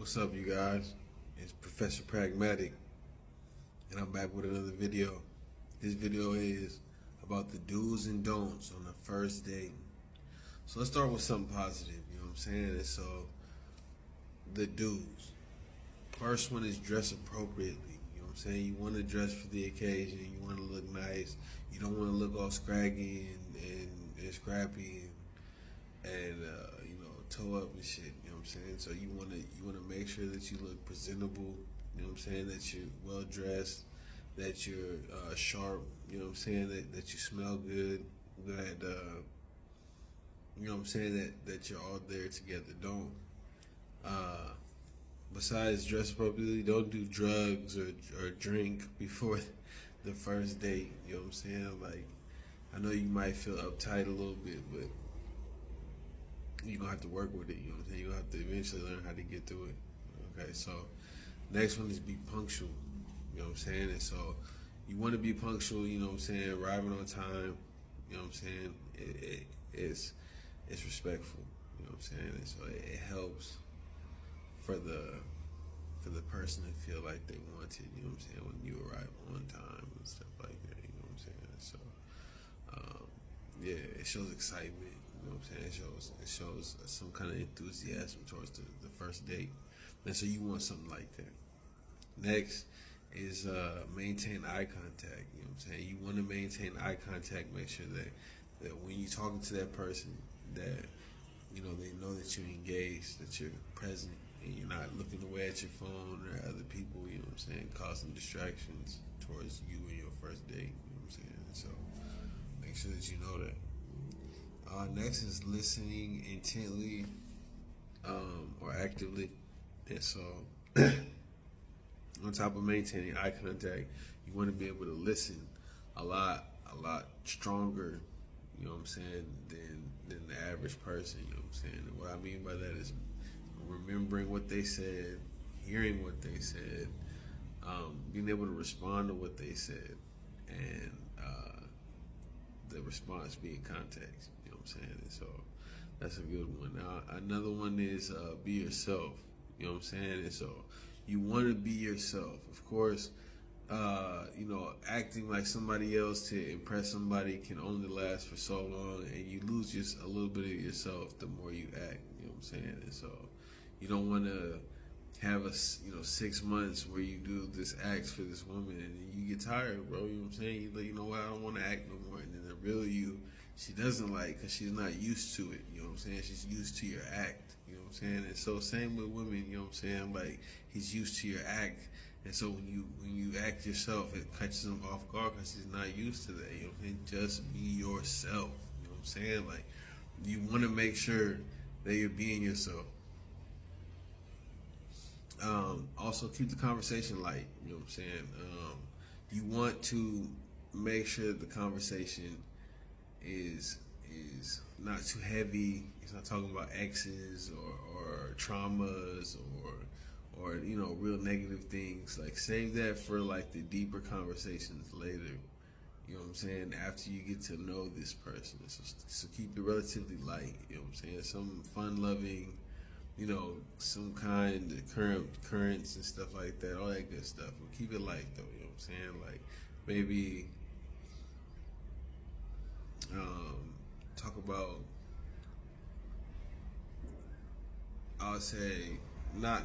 What's up, you guys? It's Professor Pragmatic, and I'm back with another video. This video is about the do's and don'ts on the first date. So let's start with something positive, you know what I'm saying? And so, the do's. First one is dress appropriately, you know what I'm saying? You want to dress for the occasion, you want to look nice, you don't want to look all scraggy and scrappy and toe up and shit. You know what I'm saying? So you wanna make sure that you look presentable. You know what I'm saying? That you're well dressed, that you're sharp. You know what I'm saying? That you smell good. That you know what I'm saying? That you're all there together. Don't besides dress appropriately, don't do drugs or drink before the first date. You know what I'm saying? Like, I know you might feel uptight a little bit, but you're gonna have to work with it, you know what I'm saying? You're gonna have to eventually learn how to get through it. Okay, so next one is be punctual. You know what I'm saying? And so you wanna be punctual, you know what I'm saying, arriving on time, you know what I'm saying? It's respectful, you know what I'm saying? And so it helps for the person to feel like they want it, you know what I'm saying, when you arrive on time and stuff like that, you know what I'm saying? So yeah, it shows excitement. You know what I'm saying? It shows some kind of enthusiasm towards the first date, and so you want something like that. Next is maintain eye contact. You know what I'm saying? You want to maintain eye contact. Make sure that when you're talking to that person, that they know that you're engaged, that you're present, and you're not looking away at your phone or other people. You know what I'm saying? Causing distractions towards you and your first date. You know what I'm saying? So make sure that you know that. Next is listening intently or actively. And so, on top of maintaining eye contact, you want to be able to listen a lot stronger, you know what I'm saying, than the average person, you know what I'm saying. And what I mean by that is remembering what they said, hearing what they said, being able to respond to what they said, and the response being context. You know what I'm saying? And so that's a good one. Now another one is be yourself. You know what I'm saying? And so you want to be yourself. Of course, acting like somebody else to impress somebody can only last for so long, and you lose just a little bit of yourself the more you act. You know what I'm saying? And so you don't want to have 6 months where you do this act for this woman and then you get tired, bro. You know what I'm saying? You like, you know what? I don't want to act no more. And then the real you, she doesn't like, because she's not used to it. You know what I'm saying? She's used to your act. You know what I'm saying? And so same with women. You know what I'm saying? Like, he's used to your act. And so when you act yourself, it catches him off guard because he's not used to that. You know what I'm saying? Just be yourself. You know what I'm saying? Like, you want to make sure that you're being yourself. Also, keep the conversation light. You know what I'm saying? You want to make sure the conversation is not too heavy. It's not talking about exes or traumas or real negative things. Like, save that for like the deeper conversations later. You know what I'm saying? After you get to know this person, so keep it relatively light. You know what I'm saying? Some fun loving. Some kind of currents and stuff like that, all that good stuff. But keep it light though, you know what I'm saying? Like, maybe talk about, I would say, not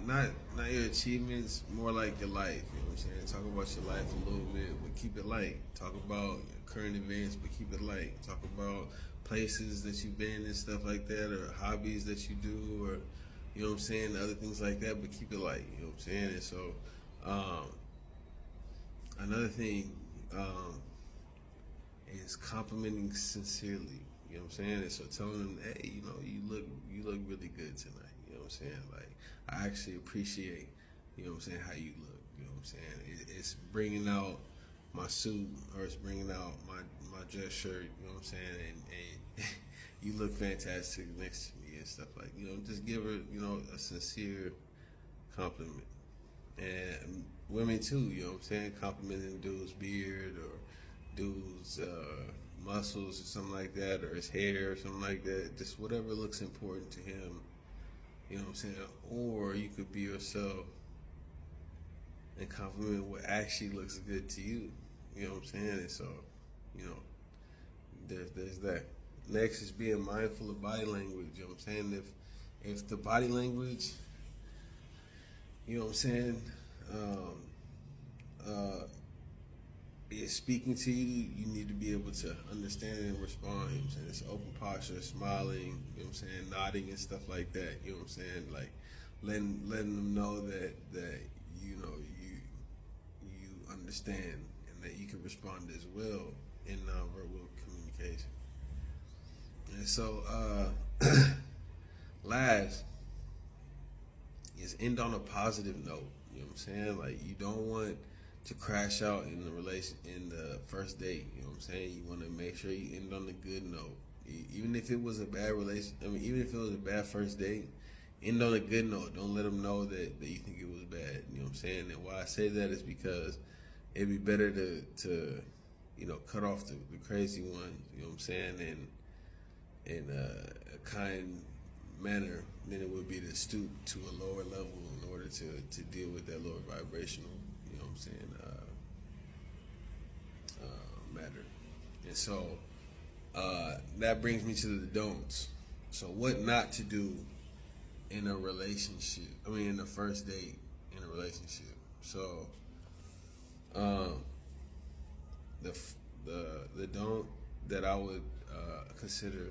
your achievements, more like your life, you know what I'm saying? Talk about your life a little bit, but keep it light. Talk about current events, but keep it light. Talk about places that you've been and stuff like that, or hobbies that you do, or you know what I'm saying, other things like that, but keep it light, you know what I'm saying? And so, another thing is complimenting sincerely, you know what I'm saying? And so telling them, hey, you look really good tonight, you know what I'm saying? Like, I actually appreciate, you know what I'm saying, how you look, you know what I'm saying? It's bringing out my suit, or it's bringing out my dress shirt, you know what I'm saying? And you look fantastic next to me and stuff like, just give her, a sincere compliment. And women too, you know what I'm saying? Complimenting dude's beard or dude's muscles or something like that, or his hair or something like that. Just whatever looks important to him. You know what I'm saying? Or you could be yourself and compliment what actually looks good to you. You know what I'm saying? And so, you know, there's that. Next is being mindful of body language. You know what I'm saying? If the body language, you know what I'm saying, um, uh, is speaking to you, you need to be able to understand and respond. You know what I'm saying? It's open posture, smiling, you know what I'm saying, nodding and stuff like that. You know what I'm saying? Like letting them know that you know you understand and that you can respond as well in nonverbal communication. And so last is end on a positive note. You know what I'm saying? Like you don't want to crash out in the first date. You know what I'm saying? You want to make sure you end on a good note. Even if it was a bad relation, I mean, even if it was a bad first date, end on a good note. Don't let them know that you think it was bad. You know what I'm saying? And why I say that is because it'd be better to you know cut off the crazy ones. You know what I'm saying? And in a kind manner than it would be to stoop to a lower level in order to deal with that lower vibrational, you know what I'm saying, matter. And so that brings me to the don'ts. So what not to do in a relationship? I mean, in the first date in a relationship. So um, the don't that I would consider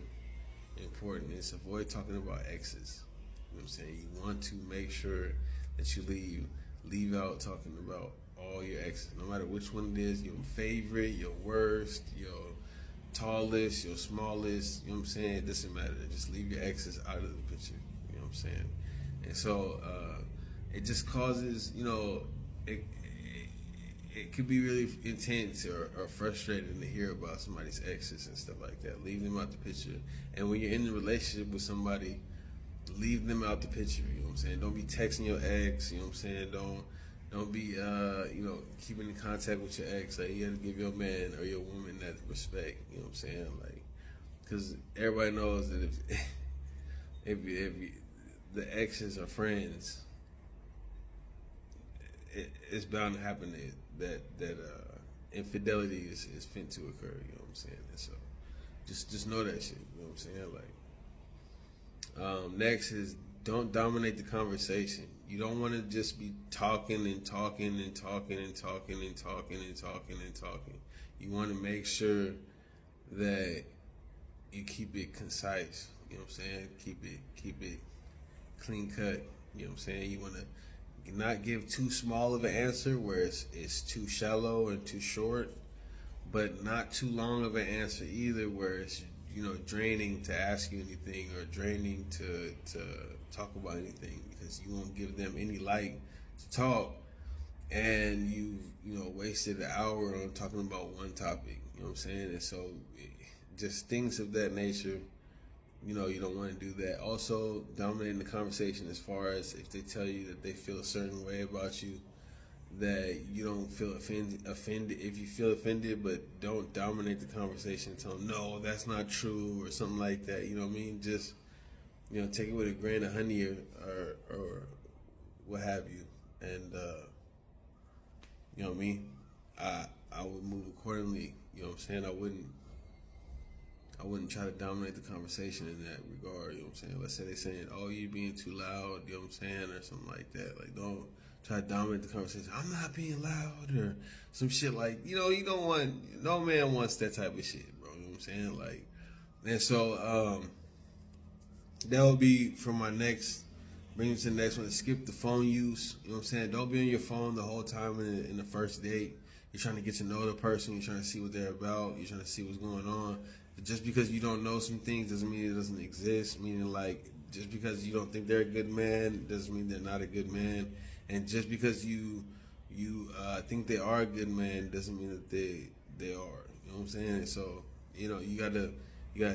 important is avoid talking about exes. You know what I'm saying? You want to make sure that you leave out talking about all your exes, no matter which one it is, your favorite, your worst, your tallest, your smallest, you know what I'm saying? It doesn't matter. Just leave your exes out of the picture. You know what I'm saying? And so it just causes, you know, it could be really intense or frustrating to hear about somebody's exes and stuff like that. Leave them out the picture. And when you're in a relationship with somebody, leave them out the picture. You know what I'm saying? Don't be texting your ex. You know what I'm saying? Don't be you know keeping in contact with your ex. Like you got to give your man or your woman that respect. You know what I'm saying? Like because everybody knows that if the exes are friends, it's bound to happen that infidelity is fit to occur. You know what I'm saying? And so just know that shit. You know what I'm saying? Like next is don't dominate the conversation. You don't want to just be talking and talking and talking and talking and talking and talking and talking. You want to make sure that you keep it concise. You know what I'm saying? Keep it clean cut. You know what I'm saying? You want to not give too small of an answer where it's too shallow and too short, but not too long of an answer either where it's you know draining to ask you anything or draining to talk about anything because you won't give them any light to talk and you know wasted an hour on talking about one topic. You know what I'm saying? And so just things of that nature. You know, you don't want to do that. Also, dominating the conversation as far as if they tell you that they feel a certain way about you, that you don't feel offended. If you feel offended, but don't dominate the conversation, tell them, no, that's not true, or something like that. You know what I mean? Just, you know, take it with a grain of honey or what have you. And, you know what I mean? I would move accordingly. You know what I'm saying? I wouldn't try to dominate the conversation in that regard, you know what I'm saying? Let's say they're saying, oh, you're being too loud, you know what I'm saying, or something like that. Like, don't try to dominate the conversation. I'm not being loud, or some shit like, you know, you don't want, no man wants that type of shit, bro, you know what I'm saying? Like, and so, that would be for my next, bring me to the next one, skip the phone use, you know what I'm saying? Don't be on your phone the whole time in the first date. You're trying to get to know the person, you're trying to see what they're about, you're trying to see what's going on. Just because you don't know some things doesn't mean it doesn't exist. Meaning, like, just because you don't think they're a good man doesn't mean they're not a good man. And just because you think they are a good man doesn't mean that they are. You know what I'm saying? And so you know you gotta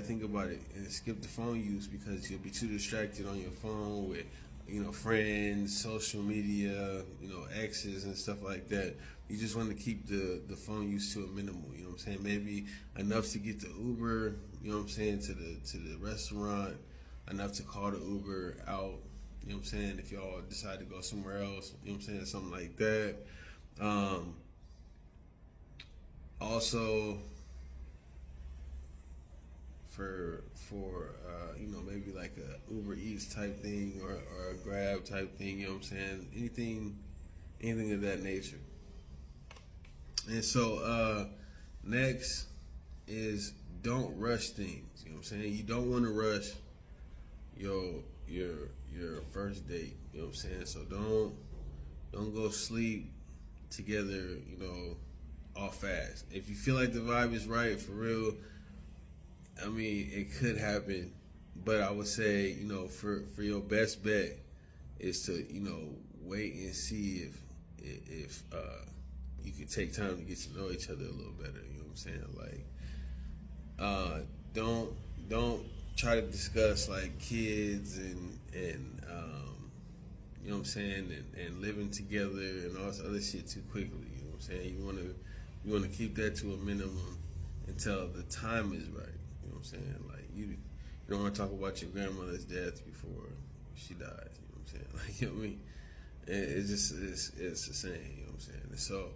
think about it and skip the phone use because you'll be too distracted on your phone with you know friends, social media, you know exes and stuff like that. You just want to keep the phone use to a minimal. You know what I'm saying? Maybe enough to get the Uber. You know what I'm saying to the restaurant. Enough to call the Uber out You know what I'm saying? If y'all decide to go somewhere else, you know what I'm saying? Something like that. Um, Also, for maybe like a Uber Eats type thing or a Grab type thing. You know what I'm saying? Anything of that nature. And so next is don't rush things. You know what I'm saying? You don't want to rush your your your first date. You know what I'm saying? So don't go sleep together. All fast. If you feel like the vibe is right for real, I mean it could happen. But I would say for your best bet is to wait and see if you can take time to get to know each other a little better. You know what I'm saying? Like don't try to discuss like kids and you know what I'm saying, and living together and all this other shit too quickly. You know what I'm saying? You wanna keep that to a minimum until the time is right. You know what I'm saying? Like you don't want to talk about your grandmother's death before she dies. You know what I'm saying? Like, you know what I mean? It's the same. You know what I'm saying? And so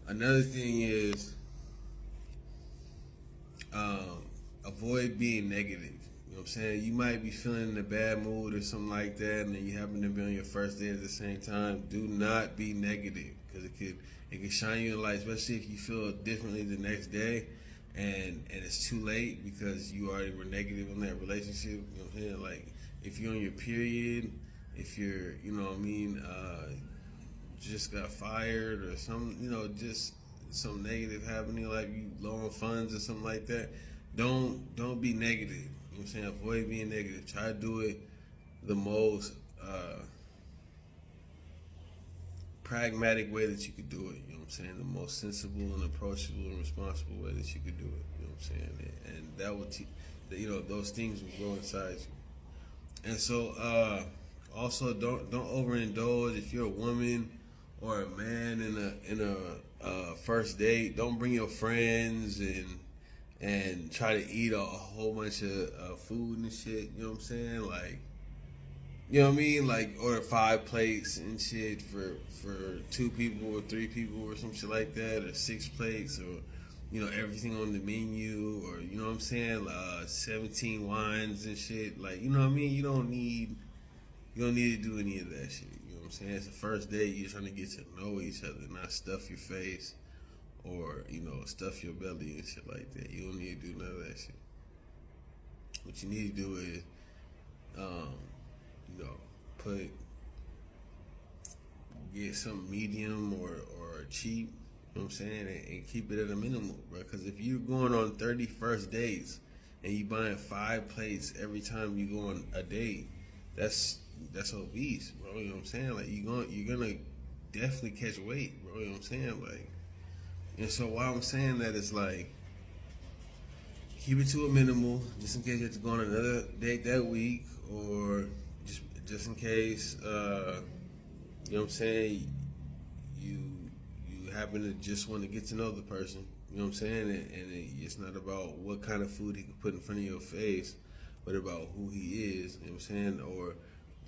another thing is avoid being negative. You know what I'm saying? You might be feeling in a bad mood or something like that, and then you happen to be on your first date at the same time. Do not be negative, because it could shine you a light, especially if you feel differently the next day, and it's too late because you already were negative on that relationship. You know what I'm saying? Like if you're on your period, if you're just got fired or some just some negative happening, like you low on funds or something like that. Don't be negative. You know what I'm saying? Avoid being negative. Try to do it the most pragmatic way that you could do it. You know what I'm saying? The most sensible and approachable and responsible way that you could do it. You know what I'm saying? And that will those things will grow inside you. And so also don't overindulge. If you're a woman or a man in a first date, don't bring your friends and try to eat a whole bunch of food and shit. You know what I'm saying? Like, you know what I mean? Like order 5 plates and shit for 2 people or 3 people or some shit like that, or 6 plates, or everything on the menu, or you know what I'm saying? 17 wines and shit. Like, you know what I mean? You don't need to do any of that shit. You know what I'm saying? It's the first date. You're trying to get to know each other, not stuff your face or stuff your belly and shit like that. You don't need to do none of that shit. What you need to do is put get some medium or cheap. You know what I'm saying, and keep it at a minimum, bro. Because if you're going on 31st dates and you buying 5 plates every time you go on a date, that's obese, bro. You know what I'm saying? Like you're gonna definitely catch weight, bro. You know what I'm saying? Like, and so why I'm saying that is like, keep it to a minimal, just in case you have to go on another date that week, or just in case you know what I'm saying, you happen to just want to get to know the person. You know what I'm saying? And it's not about what kind of food he can put in front of your face, but about who he is. You know what I'm saying? Or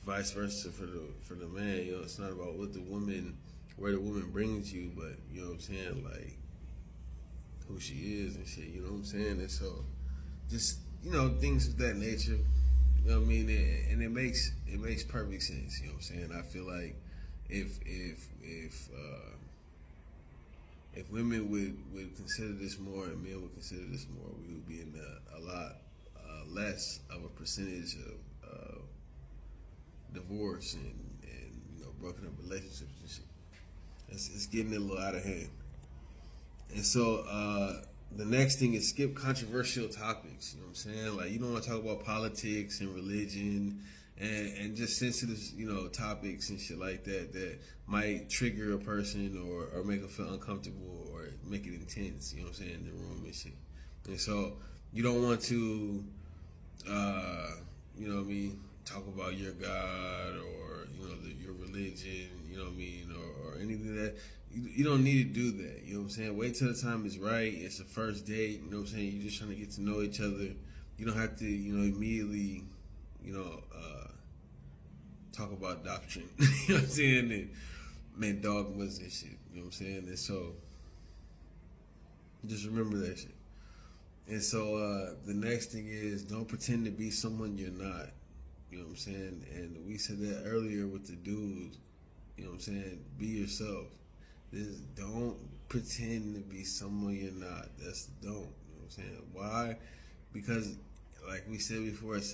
vice versa for the man. It's not about where the woman brings you, but you know what I'm saying, like who she is and shit. You know what I'm saying? And so just things of that nature. You know what I mean? And it makes perfect sense. You know what I'm saying? I feel like if women would consider this more and men would consider this more, we would be in a lot less of a percentage of divorce and broken up relationships and shit. It's getting a little out of hand. And so the next thing is skip controversial topics. You know what I'm saying? Like, you don't want to talk about politics and religion and just sensitive, topics and shit like that might trigger a person or make them feel uncomfortable or make it intense, you know what I'm saying, in the room and shit. And so you don't want to, you know what I mean, talk about your God or, your religion, you know what I mean, or anything that. You don't need to do that. You know what I'm saying? Wait till the time is right. It's the first date. You know what I'm saying? You're just trying to get to know each other. You don't have to, immediately, talk about doctrine. You know what I'm saying? And dogmas and shit. You know what I'm saying? And so just remember that shit. And so the next thing is, don't pretend to be someone you're not. You know what I'm saying? And we said that earlier with the dudes. You know what I'm saying? Be yourself. Don't pretend to be someone you're not. That's don't. You know what I'm saying? Why? Because, like we said before, it's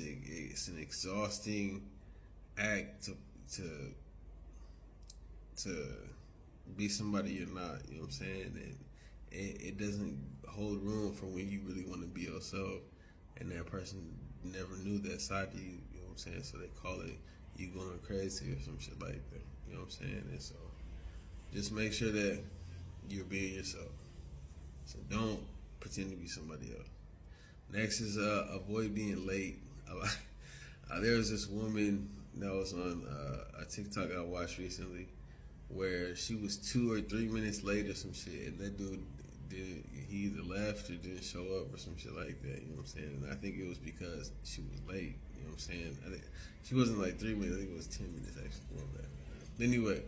an exhausting act to be somebody you're not. You know what I'm saying? And it doesn't hold room for when you really want to be yourself, and that person never knew that side of you. You know what I'm saying? So they call it you going crazy or some shit like that. You know what I'm saying? And so just make sure that you're being yourself. So don't pretend to be somebody else. Next is avoid being late. There was this woman that was on a TikTok I watched recently where she was 2 or 3 minutes late or some shit, and that dude he either left or didn't show up or some shit like that. You know what I'm saying? And I think it was because she was late. You know what I'm saying? She wasn't like 3 minutes. I think it was 10 minutes actually. Anyway,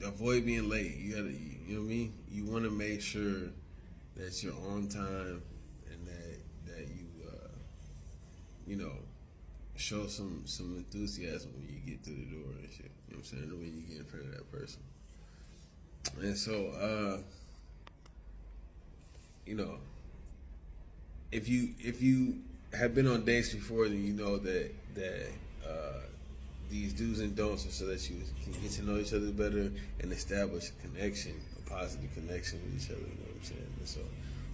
avoid being late. You gotta, you know what I mean? You want to make sure that you're on time and that you know, show some enthusiasm when you get through the door and shit. You know what I'm saying? When you get in front of that person. And so, you know, if you have been on dates before, then you know that these do's and don'ts are so that you can get to know each other better and establish a connection, a positive connection with each other. You know what I'm saying? And so,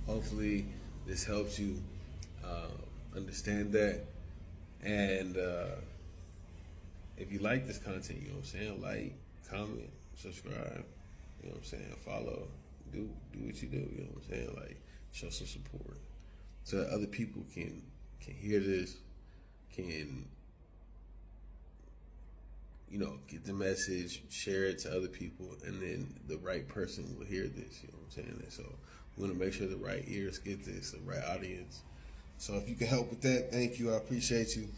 hopefully, this helps you understand that. And if you like this content, you know what I'm saying, like, comment, subscribe. You know what I'm saying? Follow. Do what you do. You know what I'm saying? Like, show some support so that other people can hear this, can, you know, get the message, share it to other people, and then the right person will hear this. You know what I'm saying? And so we want to make sure the right ears get this, the right audience. So if you can help with that, thank you. I appreciate you.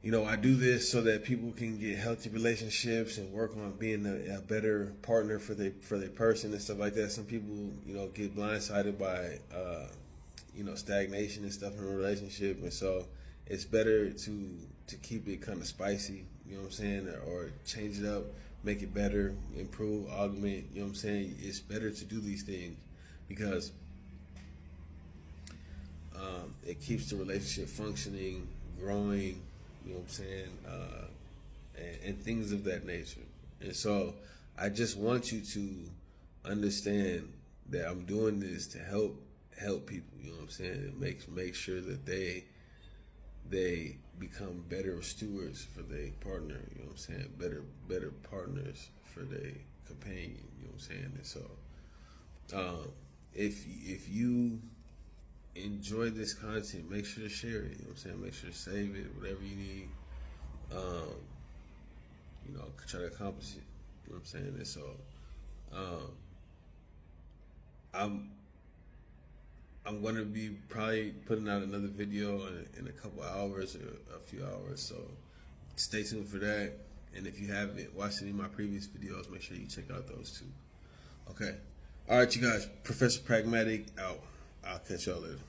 You know, I do this so that people can get healthy relationships and work on being a better partner for their person and stuff like that. Some people, you know, get blindsided by, you know, stagnation and stuff in a relationship, and so it's better to keep it kind of spicy. You know what I'm saying, or change it up, make it better, improve, augment. You know what I'm saying. It's better to do these things because it keeps the relationship functioning, growing. You know what I'm saying, and things of that nature. And so I just want you to understand that I'm doing this to help people. You know what I'm saying, and make sure that they become better stewards for their partner. You know what I'm saying, better partners for their companion. You know what I'm saying. And so if you enjoy this content, make sure to share it. You know what I'm saying? Make sure to save it, whatever you need. You know, try to accomplish it. You know what I'm saying? And so, I'm gonna be probably putting out another video in a couple hours or a few hours. So stay tuned for that. And if you haven't watched any of my previous videos, make sure you check out those too. Okay. All right, you guys. Professor Pragmatic out. I'll catch y'all later.